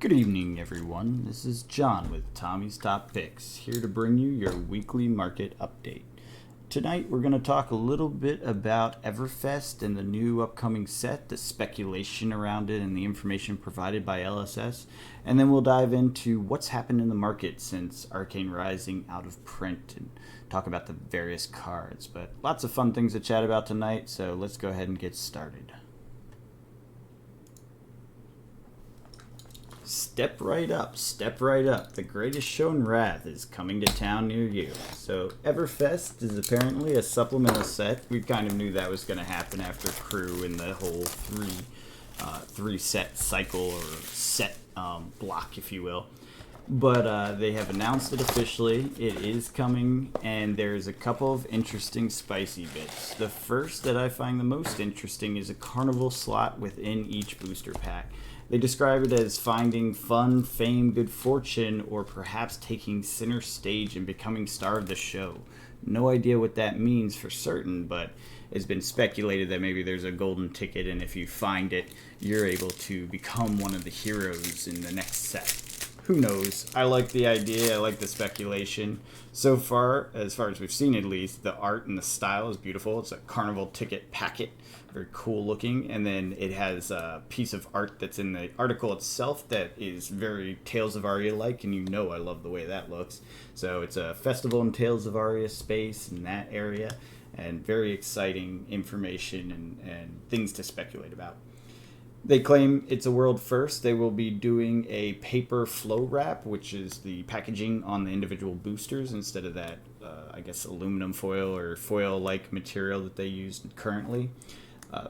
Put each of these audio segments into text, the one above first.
Good evening, everyone. This is John with Tommy's Top Picks, here to bring you your weekly market update. Tonight, we're going to talk a little bit about Everfest and the new upcoming set, the speculation around it, and the information provided by LSS. And then we'll dive into what's happened in the market since Arcane Rising out of print and talk about the various cards. But lots of fun things to chat about tonight, so let's go ahead and get started. Step right up, step right up. The greatest show in Wrath is coming to town near you. So Everfest is apparently a supplemental set. We kind of knew that was going to happen after Crew and the whole three set cycle or set block, if you will. But they have announced it officially. It is coming, and there's a couple of interesting spicy bits. The first that I find the most interesting is a Carnival Slot within each booster pack. They describe it as finding fun, fame, good fortune, or perhaps taking center stage and becoming star of the show. No idea what that means for certain, but it's been speculated that maybe there's a golden ticket, and if you find it, you're able to become one of the heroes in the next set. Who knows? I like the idea. I like the speculation. So far as we've seen at least, the art and the style is beautiful. It's a carnival ticket packet. Very cool looking. And then it has a piece of art that's in the article itself that is very Tales of Aria-like, and you know I love the way that looks. So it's a festival in Tales of Aria space in that area, and very exciting information and things to speculate about. They claim it's a world first. They will be doing a paper flow wrap, which is the packaging on the individual boosters instead of that, aluminum foil or foil-like material that they use currently.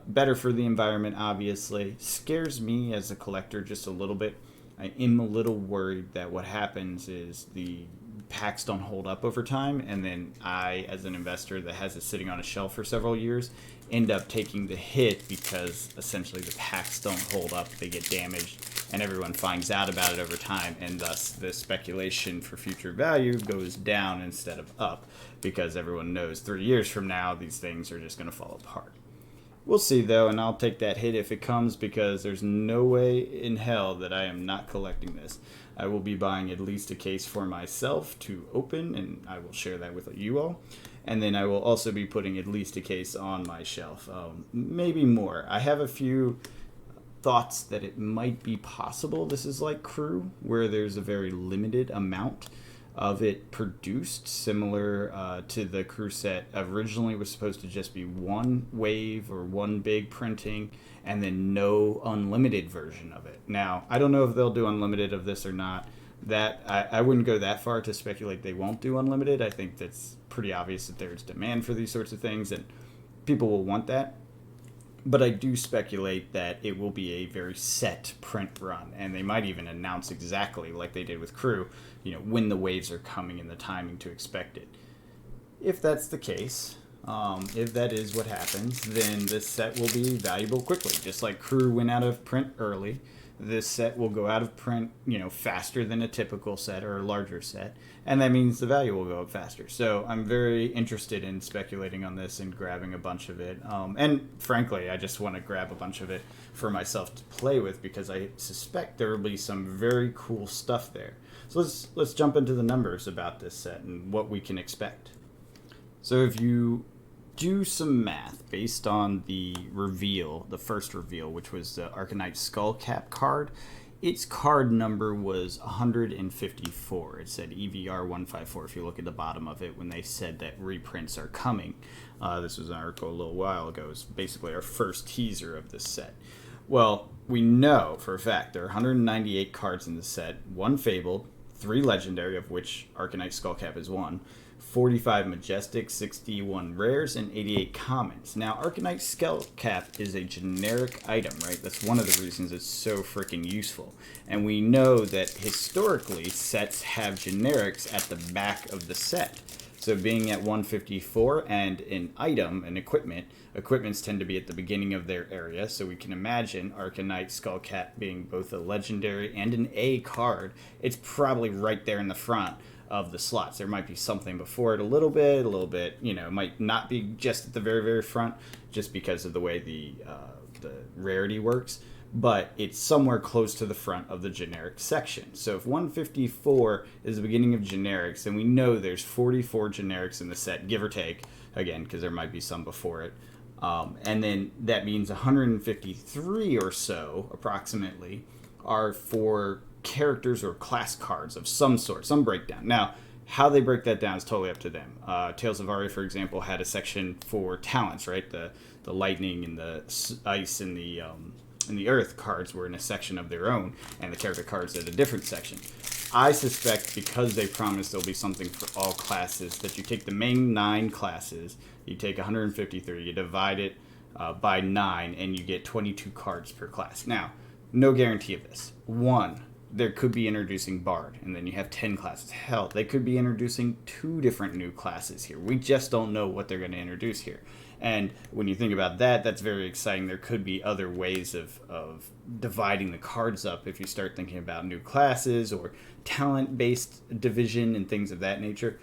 Better for the environment, obviously. Scares me as a collector just a little bit. I am a little worried that what happens is the packs don't hold up over time, and then I, as an investor that has it sitting on a shelf for several years, end up taking the hit because essentially the packs don't hold up, they get damaged, and everyone finds out about it over time, and thus the speculation for future value goes down instead of up because everyone knows 3 years from now these things are just going to fall apart. We'll see, though, and I'll take that hit if it comes because there's no way in hell that I am not collecting this. I will be buying at least a case for myself to open, and I will share that with you all. And then I will also be putting at least a case on my shelf. Maybe more. I have a few thoughts that it might be possible this is like Crew, where there's a very limited amount of it produced, similar to the Crew set. Originally was supposed to just be one wave or one big printing and then no unlimited version of it. Now, I don't know if they'll do unlimited of this or not. That I wouldn't go that far to speculate they won't do unlimited. I think that's pretty obvious that there's demand for these sorts of things and people will want that. But I do speculate that it will be a very set print run, and they might even announce exactly, like they did with Crew, when the waves are coming and the timing to expect it. If that's the case, if that is what happens, then this set will be valuable quickly. Just like Crew went out of print early, this set will go out of print, faster than a typical set or a larger set, and that means the value will go up faster. So I'm very interested in speculating on this and grabbing a bunch of it. And frankly, I just want to grab a bunch of it for myself to play with because I suspect there will be some very cool stuff there. So let's jump into the numbers about this set and what we can expect. So if you do some math based on the reveal, the first reveal, which was the Arcane Skullcap card, its card number was 154. It said EVR 154 if you look at the bottom of it when they said that reprints are coming. This was an article a little while ago. It's basically our first teaser of this set. Well, we know for a fact there are 198 cards in the set, 1 Fabled, 3 Legendary, of which Arcane Skullcap is 1, 45 Majestic, 61 Rares, and 88 Commons. Now, Arcane Skullcap is a generic item, right? That's one of the reasons it's so freaking useful. And we know that historically, sets have generics at the back of the set. So being at 154 and an item, an equipments tend to be at the beginning of their area. So we can imagine Arcane Skullcap being both a legendary and an A card. It's probably right there in the front of the slots. There might be something before it a little bit, it might not be just at the very, very front just because of the way the rarity works. but it's somewhere close to the front of the generic section. So if 154 is the beginning of generics, then we know there's 44 generics in the set, give or take, again, because there might be some before it. And then that means 153 or so, approximately, are for characters or class cards of some sort, some breakdown. Now, how they break that down is totally up to them. Tales of Aria, for example, had a section for talents, right? The lightning and the ice and the earth cards were in a section of their own, and the character cards at a different section. I suspect because they promised there'll be something for all classes, that you take the main 9 classes, you take 153, you divide it by 9, and you get 22 cards per class. Now, no guarantee of this. One, there could be introducing Bard, and then you have 10 classes. Hell, they could be introducing 2 different new classes here. We just don't know what they're going to introduce here. And when you think about that, that's very exciting. There could be other ways of dividing the cards up if you start thinking about new classes or talent-based division and things of that nature.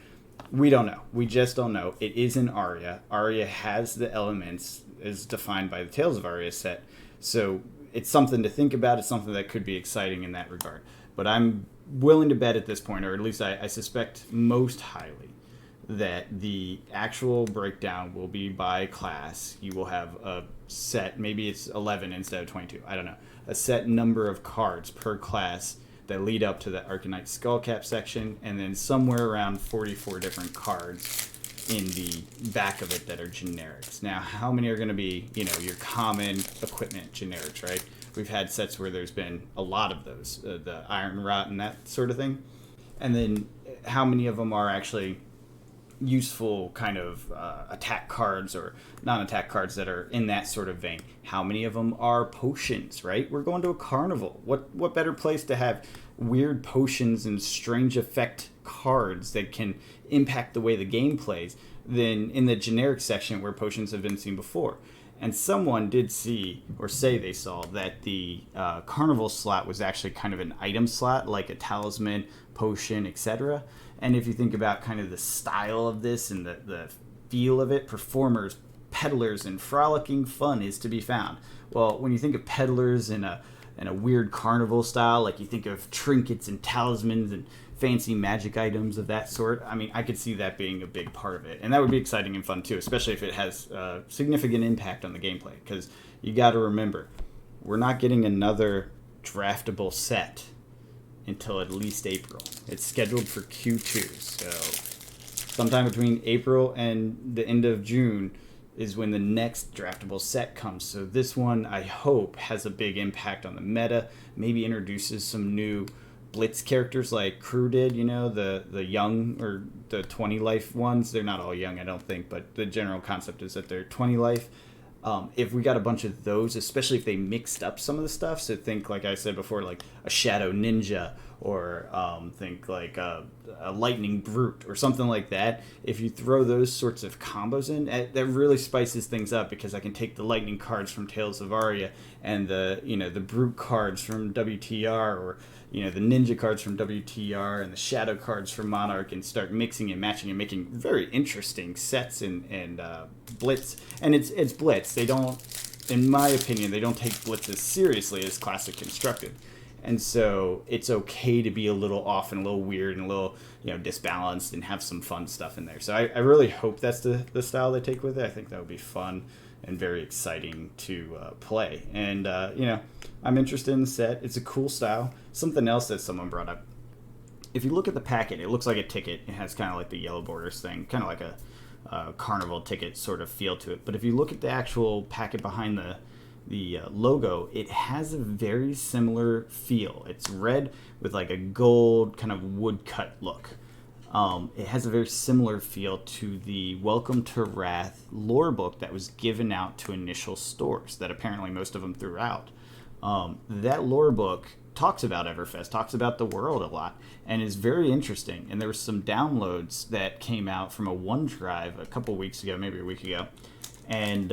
We don't know. We just don't know. It is in Aria. Aria has the elements as defined by the Tales of Aria set. So it's something to think about. It's something that could be exciting in that regard. But I'm willing to bet at this point, or at least I suspect most highly, that the actual breakdown will be by class. You will have a set, maybe it's 11 instead of 22, I don't know, a set number of cards per class that lead up to the Arcanite Skullcap section, and then somewhere around 44 different cards in the back of it that are generics. Now, how many are going to be, your common equipment generics, right? We've had sets where there's been a lot of those, the Iron Rot and that sort of thing. And then how many of them are actually useful kind of attack cards or non-attack cards that are in that sort of vein? How many of them are potions, right? We're going to a carnival. What better place to have weird potions and strange effect cards that can impact the way the game plays than in the generic section where potions have been seen before? And someone did see, or say they saw, that the Carnival Slot was actually kind of an item slot, like a talisman, potion, etc. And if you think about kind of the style of this and the feel of it, performers, peddlers, and frolicking fun is to be found. Well, when you think of peddlers in a weird carnival style, like you think of trinkets and talismans and fancy magic items of that sort, I mean, I could see that being a big part of it. And that would be exciting and fun too, especially if it has significant impact on the gameplay. Because you got to remember, we're not getting another draftable set until at least April. It's scheduled for Q2, so sometime between April and the end of June is when the next draftable set comes. So this one, I hope, has a big impact on the meta, maybe introduces some new Blitz characters like Crew did, the young or the 20 life ones. They're not all young, I don't think, but the general concept is that they're 20 life. If we got a bunch of those, especially if they mixed up some of the stuff, so think, like I said before, like a Shadow Ninja, or think like a Lightning Brute or something like that. If you throw those sorts of combos in, that really spices things up, because I can take the Lightning cards from Tales of Aria and the Brute cards from WTR, or the Ninja cards from WTR and the Shadow cards from Monarch, and start mixing and matching and making very interesting sets and Blitz. And it's Blitz. They don't, in my opinion, they don't take Blitz as seriously as Classic constructed. And so it's okay to be a little off and a little weird and a little, disbalanced and have some fun stuff in there. So I really hope that's the style they take with it. I think that would be fun and very exciting to play. And, I'm interested in the set. It's a cool style. Something else that someone brought up. If you look at the packet, it looks like a ticket. It has kind of like the yellow borders thing, kind of like a carnival ticket sort of feel to it. But if you look at the actual packet behind the logo, it has a very similar feel. It's red with like a gold kind of woodcut look. It has a very similar feel to the Welcome to Wrath lore book that was given out to initial stores that apparently most of them threw out. That lore book talks about Everfest, talks about the world a lot, and is very interesting. And there were some downloads that came out from a OneDrive a couple weeks ago, maybe a week ago, And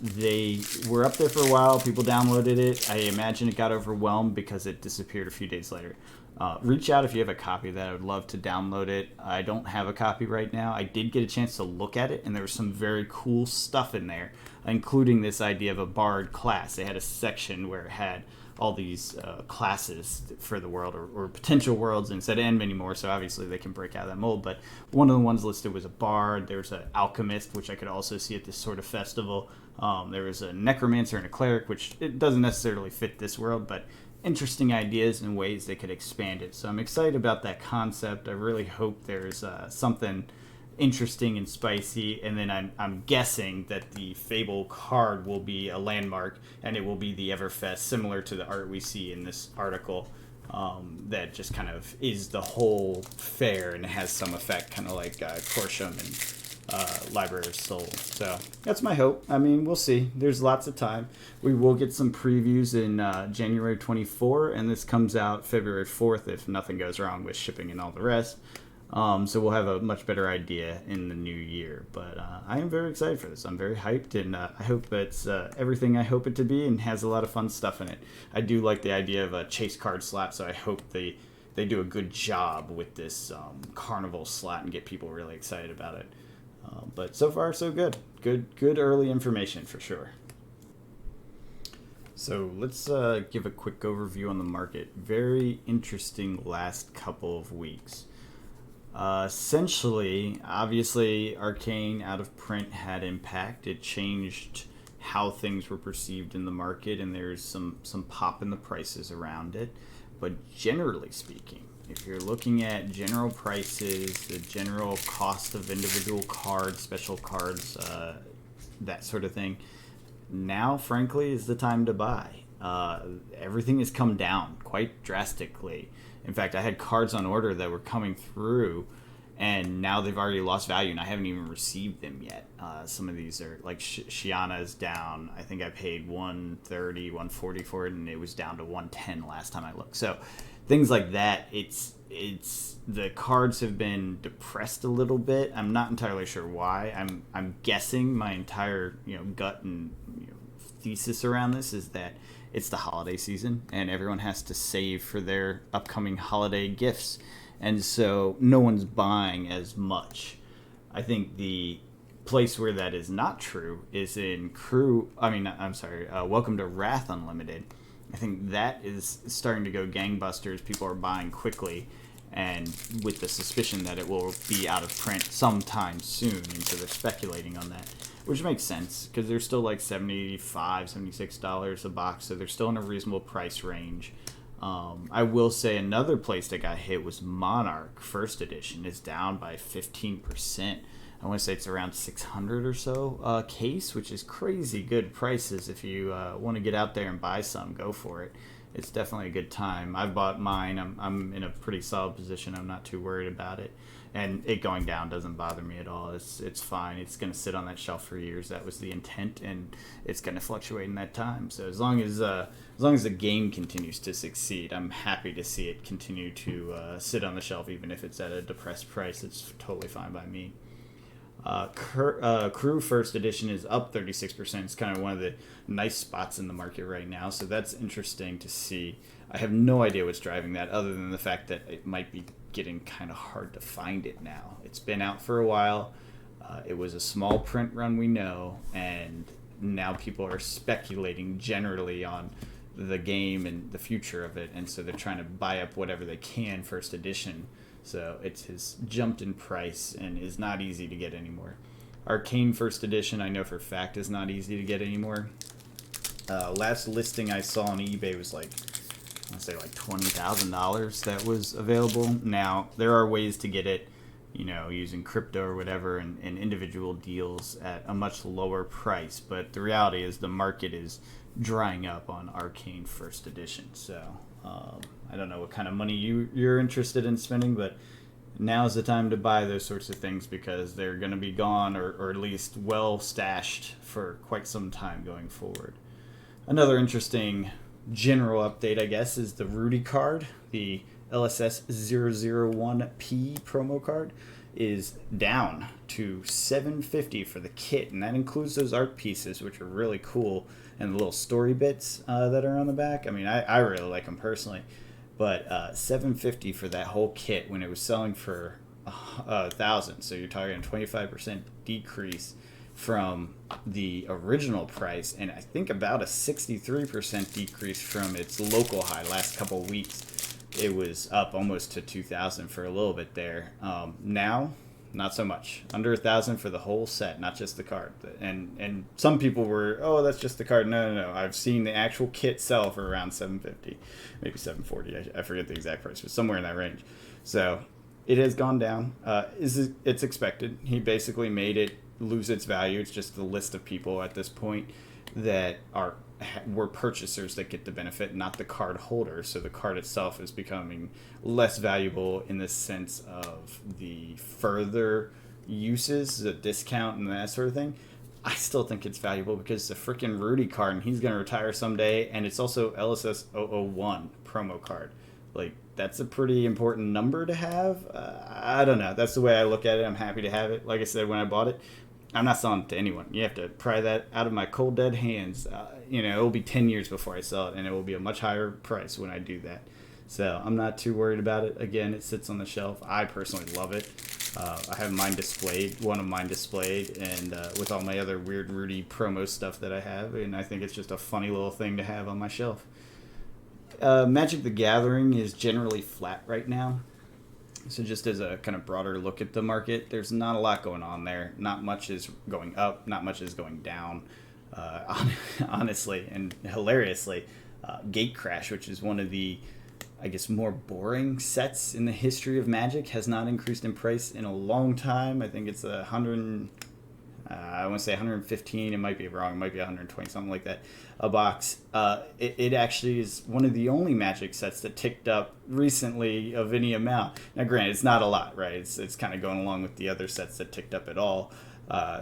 they were up there for a while. People downloaded it. I imagine it got overwhelmed because it disappeared a few days later. Reach out if you have a copy of that. I would love to download it. I don't have a copy right now. I did get a chance to look at it, and there was some very cool stuff in there, including this idea of a bard class. They had a section where it had all these classes for the world, or potential worlds, and said and many more, so obviously they can break out of that mold. But one of the ones listed was a bard. There was an alchemist, which I could also see at this sort of festival. There was a necromancer and a cleric, which it doesn't necessarily fit this world, but interesting ideas and ways they could expand it. So I'm excited about that concept. I really hope there's something interesting and spicy, and then I'm guessing that the Fable card will be a landmark, and it will be the Everfest, similar to the art we see in this article, that just kind of is the whole fair and has some effect, kind of like Corsham and Library of Soul. So that's my hope. I mean, we'll see. There's lots of time. We will get some previews in January 24, and this comes out February 4th if nothing goes wrong with shipping and all the rest. So we'll have a much better idea in the new year. But I am very excited for this. I'm very hyped, and I hope it's everything I hope it to be and has a lot of fun stuff in it. I do like the idea of a chase card slot, so I hope they do a good job with this Carnival Slot and get people really excited about it. But so far, so good. Good early information for sure. So let's give a quick overview on the market. Very interesting last couple of weeks. Essentially, obviously, Arcane out of print had impact. It changed how things were perceived in the market, and there's some pop in the prices around it. But generally speaking, if you're looking at general prices, the general cost of individual cards, special cards, that sort of thing, now, frankly, is the time to buy. Everything has come down quite drastically. In fact, I had cards on order that were coming through, and now they've already lost value, and I haven't even received them yet. Some of these are, like Shiana is down. I think I paid $130, $140 for it, and it was down to $110 last time I looked. So things like that, it's the cards have been depressed a little bit. I'm not entirely sure why. I'm guessing my entire gut and thesis around this is that it's the holiday season and everyone has to save for their upcoming holiday gifts, and so no one's buying as much. I think the place where that is not true is in Welcome to Wrath Unlimited. I think that is starting to go gangbusters. People are buying quickly, and with the suspicion that it will be out of print sometime soon, and so they're speculating on that, which makes sense because they're still like $75, $76 a box, so they're still in a reasonable price range. I will say another place that got hit was Monarch. First edition is down by 15%. I want to say it's around 600 or so case, which is crazy good prices. If you want to get out there and buy some, go for it. It's definitely a good time. I've bought mine. I'm in a pretty solid position. I'm not too worried about it. And it going down doesn't bother me at all. It's fine. It's going to sit on that shelf for years. That was the intent, and it's going to fluctuate in that time. So as long as the game continues to succeed, I'm happy to see it continue to sit on the shelf, even if it's at a depressed price. It's totally fine by me. Crew First Edition is up 36%. It's kind of one of the nice spots in the market right now, so that's interesting to see. I have no idea what's driving that, other than the fact that it might be getting kind of hard to find it now. It's been out for a while. It was a small print run, we know, and now people are speculating generally on the game and the future of it, and so they're trying to buy up whatever they can First Edition. So it has jumped in price and is not easy to get anymore. Arcane First Edition, I know for a fact, is not easy to get anymore. Last listing I saw on eBay was like $20,000 that was available. Now, there are ways to get it, using crypto or whatever, and individual deals at a much lower price. But the reality is the market is drying up on Arcane First Edition. So I don't know what kind of money you're interested in spending, but now's the time to buy those sorts of things because they're going to be gone or at least well stashed for quite some time going forward. Another interesting general update, I guess, is the Rudy card, the LSS 001P promo card. is down to $750 for the kit, and that includes those art pieces, which are really cool, and the little story bits that are on the back. I mean, I really like them personally, but $750 for that whole kit when it was selling for $1,000. So you're talking a 25% decrease from the original price, and I think about a 63% decrease from its local high last couple of weeks. It was up almost to 2,000 for a little bit there. Now, not so much. Under 1,000 for the whole set, not just the card. And some people were, oh, that's just the card. No. I've seen the actual kit sell for around 750, maybe 740. I forget the exact price, but somewhere in that range. So it has gone down. It's expected. He basically made it lose its value. It's just the list of people at this point that were purchasers that get the benefit, not the card holder. So the card itself is becoming less valuable in the sense of the further uses, the discount and that sort of thing. I still think it's valuable because it's a freaking Rudy card and he's going to retire someday, and it's also LSS 001 promo card. Like, that's a pretty important number to have. I don't know. That's the way I look at it. I'm happy to have it. Like I said, when I bought it, I'm not selling it to anyone. You have to pry that out of my cold, dead hands. It will be 10 years before I sell it, and it will be a much higher price when I do that. So I'm not too worried about it. Again, it sits on the shelf. I personally love it. I have one of mine displayed, and with all my other weird Rudy promo stuff that I have, and I think it's just a funny little thing to have on my shelf. Magic the Gathering is generally flat right now. So just as a kind of broader look at the market, there's not a lot going on there. Not much is going up, not much is going down. Honestly and hilariously, Gatecrash, which is one of the, I guess, more boring sets in the history of Magic, has not increased in price in a long time. I think it's I want to say 115. It might be wrong. It might be 120, something like that, a box. It actually is one of the only Magic sets that ticked up recently of any amount. Now, granted, it's not a lot, right? It's kind of going along with the other sets that ticked up at all.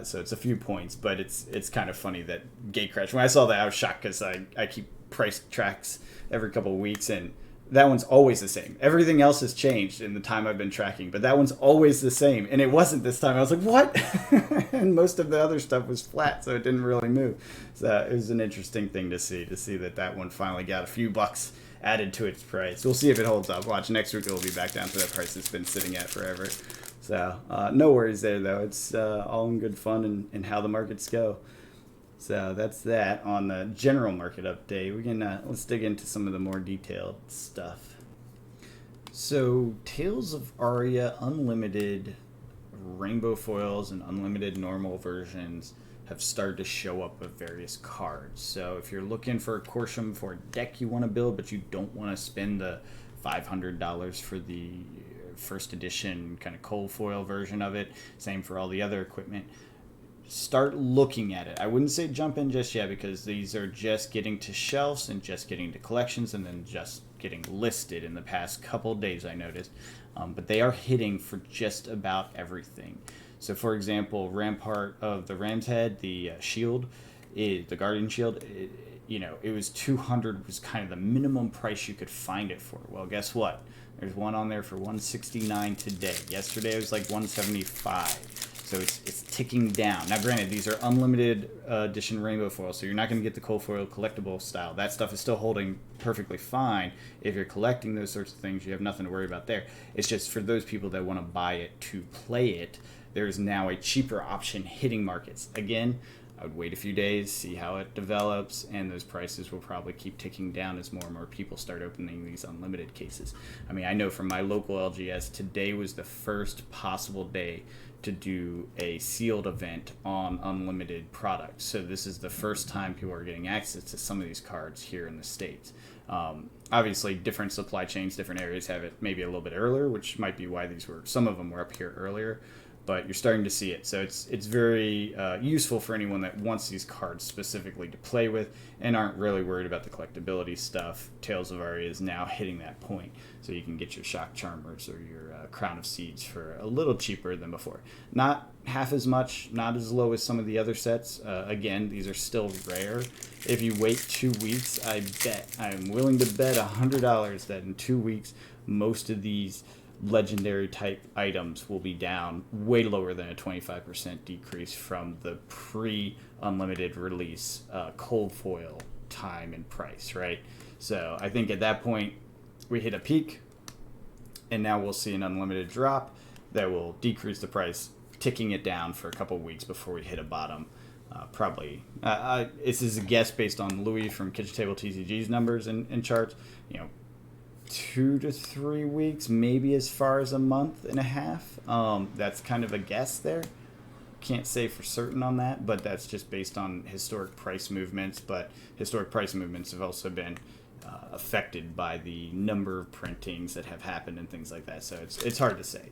So it's a few points, but it's kind of funny that Gatecrash. When I saw that, I was shocked because I keep price tracks every couple of weeks, and that one's always the same. Everything else has changed in the time I've been tracking, but that one's always the same. And it wasn't this time. I was like, what? And most of the other stuff was flat, so it didn't really move. So it was an interesting thing to see that one finally got a few bucks added to its price. We'll see if it holds up. Watch, next week it'll be back down to that price it's been sitting at forever. So no worries there, though. It's all in good fun and how the markets go. So that's that on the general market update. We can let's dig into some of the more detailed stuff. So Tales of Aria Unlimited rainbow foils and unlimited normal versions have started to show up with various cards. So if you're looking for a Corsham for a deck you want to build, but you don't want to spend the $500 for the first edition kind of cold foil version of it, same for all the other equipment, start looking at it. I wouldn't say jump in just yet because these are just getting to shelves and just getting to collections and then just getting listed in the past couple days, I noticed. But they are hitting for just about everything. So for example, Rampart of the Ram's Head, the shield, the Guardian Shield, it was $200 was kind of the minimum price you could find it for. Well, guess what? There's one on there for $169 today. Yesterday it was like $175. So it's ticking down. Now, granted, these are unlimited edition rainbow foil, so you're not going to get the cold foil collectible style. That stuff is still holding perfectly fine. If you're collecting those sorts of things, you have nothing to worry about there. It's just for those people that want to buy it to play it, there's now a cheaper option hitting markets. Again, I would wait a few days, see how it develops, and those prices will probably keep ticking down as more and more people start opening these unlimited cases. I mean, I know from my local LGS, today was the first possible day to do a sealed event on unlimited products. So this is the first time people are getting access to some of these cards here in the States. Obviously, different supply chains, different areas have it maybe a little bit earlier, which might be why some of them were up here earlier. But you're starting to see it. So it's very useful for anyone that wants these cards specifically to play with and aren't really worried about the collectability stuff. Tales of Aria is now hitting that point. So you can get your Shock Charmers or your Crown of Seeds for a little cheaper than before. Not half as much, not as low as some of the other sets. Again, these are still rare. If you wait 2 weeks, I'm willing to bet $100 that in 2 weeks, most of these legendary type items will be down way lower than a 25% decrease from the pre-unlimited release cold foil time and price, right? So I think at that point we hit a peak, and now we'll see an unlimited drop that will decrease the price, ticking it down for a couple weeks before we hit a bottom. Probably, this is a guess based on Louis from Kitchen Table TCG's numbers and charts. 2 to 3 weeks, maybe as far as a month and a half. That's kind of a guess there. Can't say for certain on that, but that's just based on historic price movements. But historic price movements have also been affected by the number of printings that have happened and things like that. So it's hard to say.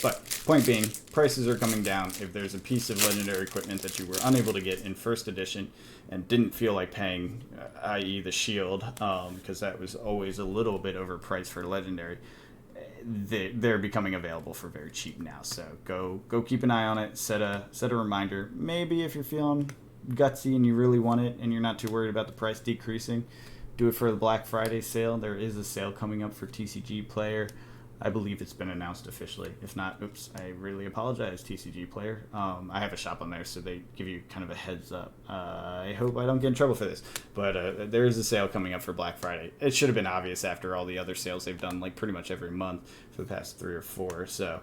But point being, prices are coming down. If there's a piece of legendary equipment that you were unable to get in first edition and didn't feel like paying, i.e. the shield, because that was always a little bit overpriced for legendary, they're becoming available for very cheap now. So go keep an eye on it. Set a reminder. Maybe if you're feeling gutsy and you really want it and you're not too worried about the price decreasing, do it for the Black Friday sale. There is a sale coming up for TCG Player. I believe it's been announced officially. If not, oops, I really apologize, TCG Player. I have a shop on there, so they give you kind of a heads up. I hope I don't get in trouble for this, but there is a sale coming up for Black Friday. It should have been obvious after all the other sales they've done, like pretty much every month for the past 3 or 4. So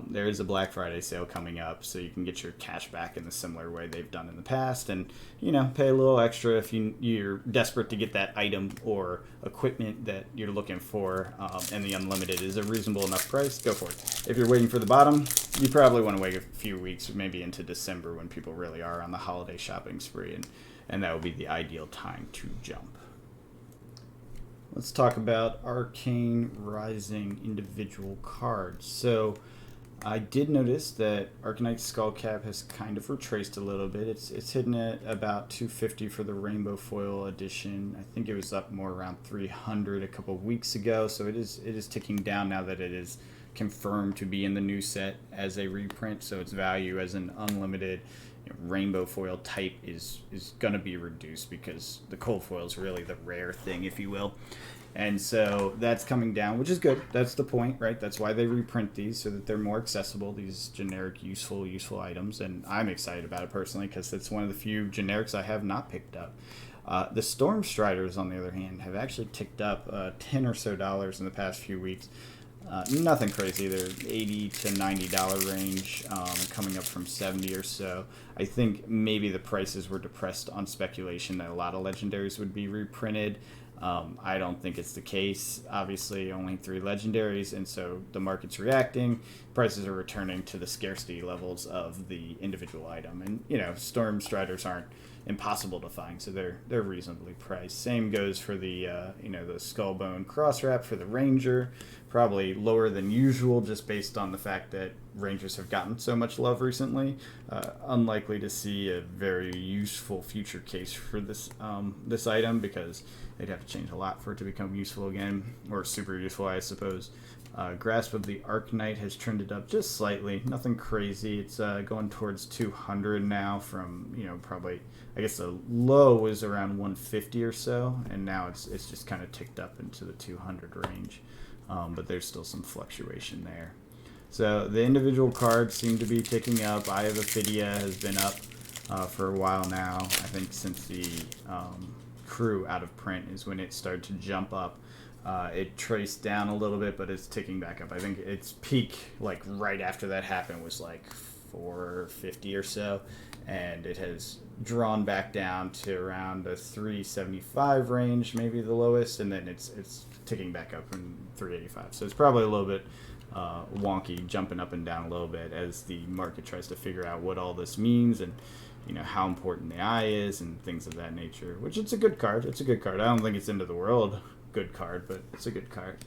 there is a Black Friday sale coming up, so you can get your cash back in the similar way they've done in the past, and pay a little extra if you're desperate to get that item or equipment that you're looking for, and the unlimited is a reasonable enough price. Go for it. If you're waiting for the bottom, you probably want to wait a few weeks, maybe into December, when people really are on the holiday shopping spree, and that will be the ideal time to jump. Let's talk about Arcane Rising individual cards. So I did notice that Arcanite Skullcap has kind of retraced a little bit. It's hidden at about 250 for the Rainbow Foil edition. I think it was up more around 300 a couple weeks ago, so it is ticking down now that it is confirmed to be in the new set as a reprint. So its value as an unlimited Rainbow Foil type is going to be reduced, because the cold foil is really the rare thing, if you will. And so that's coming down, which is good. That's the point, right? That's why they reprint these, so that they're more accessible, these generic, useful items. And I'm excited about it personally, because it's one of the few generics I have not picked up. The Storm Striders, on the other hand, have actually ticked up $10 or so in the past few weeks. Nothing crazy. They're $80 to $90 range, coming up from 70 or so. I think maybe the prices were depressed on speculation that a lot of legendaries would be reprinted. I don't think it's the case. Obviously, only 3 legendaries, and so the market's reacting. Prices are returning to the scarcity levels of the individual item, and Storm Striders aren't impossible to find, so they're reasonably priced. Same goes for the the Skullbone Crosswrap for the Ranger. Probably lower than usual, just based on the fact that Rangers have gotten so much love recently. Unlikely to see a very useful future case for this item, because they'd have to change a lot for it to become useful again, or super useful, I suppose. Grasp of the Arcanite has trended up just slightly, nothing crazy. It's going towards 200 now from, probably, I guess the low was around 150 or so, and now it's just kind of ticked up into the 200 range. But there's still some fluctuation there. So the individual cards seem to be ticking up. Eye of Ophidia has been up for a while now. I think since the Crew out of print is when it started to jump up. It traced down a little bit, but it's ticking back up. I think its peak, like right after that happened, was like 450 or so, and it has drawn back down to around the 375 range, maybe the lowest, and then it's ticking back up from 385. So it's probably a little bit wonky, jumping up and down a little bit as the market tries to figure out what all this means, and how important the eye is and things of that nature. Which, it's a good card. It's a good card. I don't think it's end of the world good card, but it's a good card.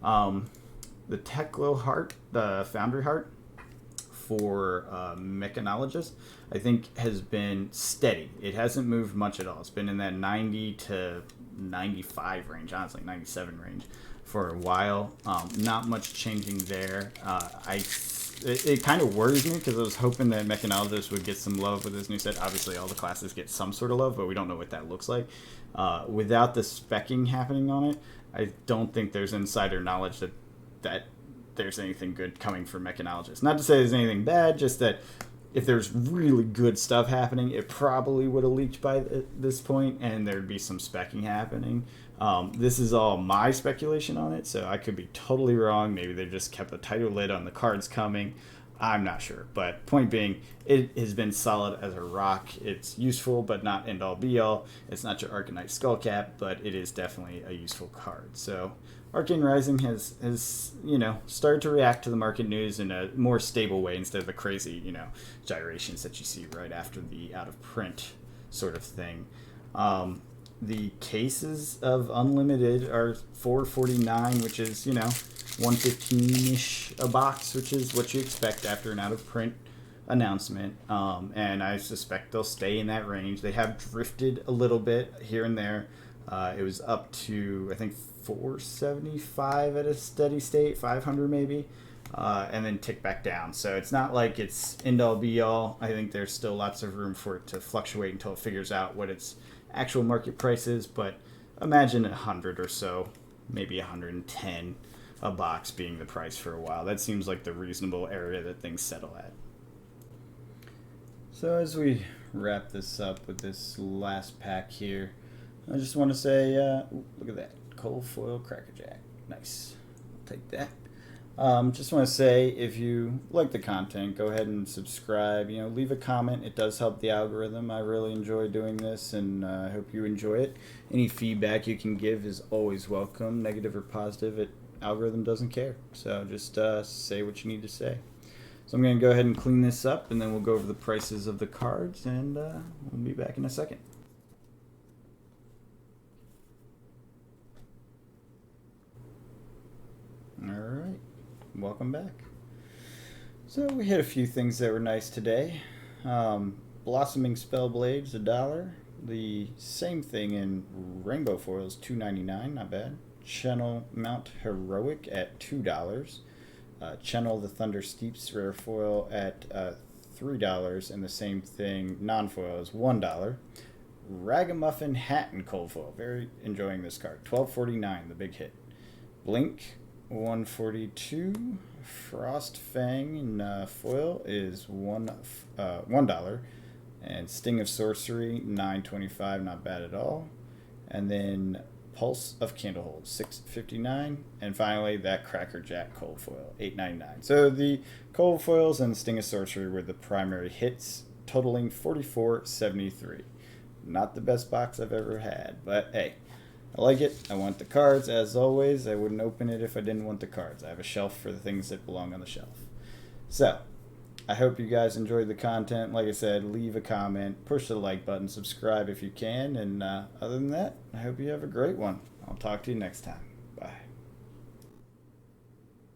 The Teklo Heart, the Foundry Heart for Mechanologist, I think has been steady. It hasn't moved much at all. It's been in that 90 to 95 range, honestly 97 range for a while. Not much changing there. It kind of worries me, because I was hoping that Mechanologist would get some love with this new set. Obviously, all the classes get some sort of love, but we don't know what that looks like. Without the specking happening on it, I don't think there's insider knowledge that there's anything good coming from Mechanologists. Not to say there's anything bad, just that if there's really good stuff happening, it probably would have leaked by this point, and there'd be some specking happening. This is all my speculation on it, so I could be totally wrong. Maybe they just kept a tighter lid on the cards coming. I'm not sure. But point being, it has been solid as a rock. It's useful, but not end-all be-all. It's not your Arcanite Skullcap, but it is definitely a useful card. So Arcane Rising has started to react to the market news in a more stable way instead of the crazy, gyrations that you see right after the out-of-print sort of thing. The cases of Unlimited are $4.49, which is, $115-ish a box, which is what you expect after an out-of-print announcement. And I suspect they'll stay in that range. They have drifted a little bit here and there. It was up to, I think, $475 at a steady state, $500 maybe, and then tick back down. So it's not like it's end-all be-all. I think there's still lots of room for it to fluctuate until it figures out what its actual market price is. But imagine 100 or so, maybe 110 a box being the price for a while. That seems like the reasonable area that things settle at. So as we wrap this up with this last pack here, I just want to say, look at that. Cold foil crackerjack. Nice. I'll take that. Just want to say, if you like the content, go ahead and subscribe. Leave a comment. It does help the algorithm. I really enjoy doing this, and I hope you enjoy it. Any feedback you can give is always welcome, negative or positive. Algorithm doesn't care. So just say what you need to say. So I'm going to go ahead and clean this up, and then we'll go over the prices of the cards, and we'll be back in a second. Alright, welcome back. So we hit a few things that were nice today. Blossoming Spellblades, $1. The same thing in Rainbow Foils, $2.99, not bad. Channel Mount Heroic at $2. Channel the Thunder Steeps Rare Foil at $3, and the same thing non-foil is $1. Ragamuffin Hatton Cold Foil, very enjoying this card, $12.49, the big hit. Blink, $1.42. Frost Fang in foil is $1, and Sting of Sorcery $9.25, not bad at all. And then Pulse of Candlehold $6.59, and finally that Crackerjack Cold Foil $8.99. So the Cold Foils and Sting of Sorcery were the primary hits, totaling $44.73. Not the best box I've ever had, but hey, I like it. I want the cards, as always. I wouldn't open it if I didn't want the cards. I have a shelf for the things that belong on the shelf. So, I hope you guys enjoyed the content. Like I said, leave a comment, push the like button, subscribe if you can, and other than that, I hope you have a great one. I'll talk to you next time.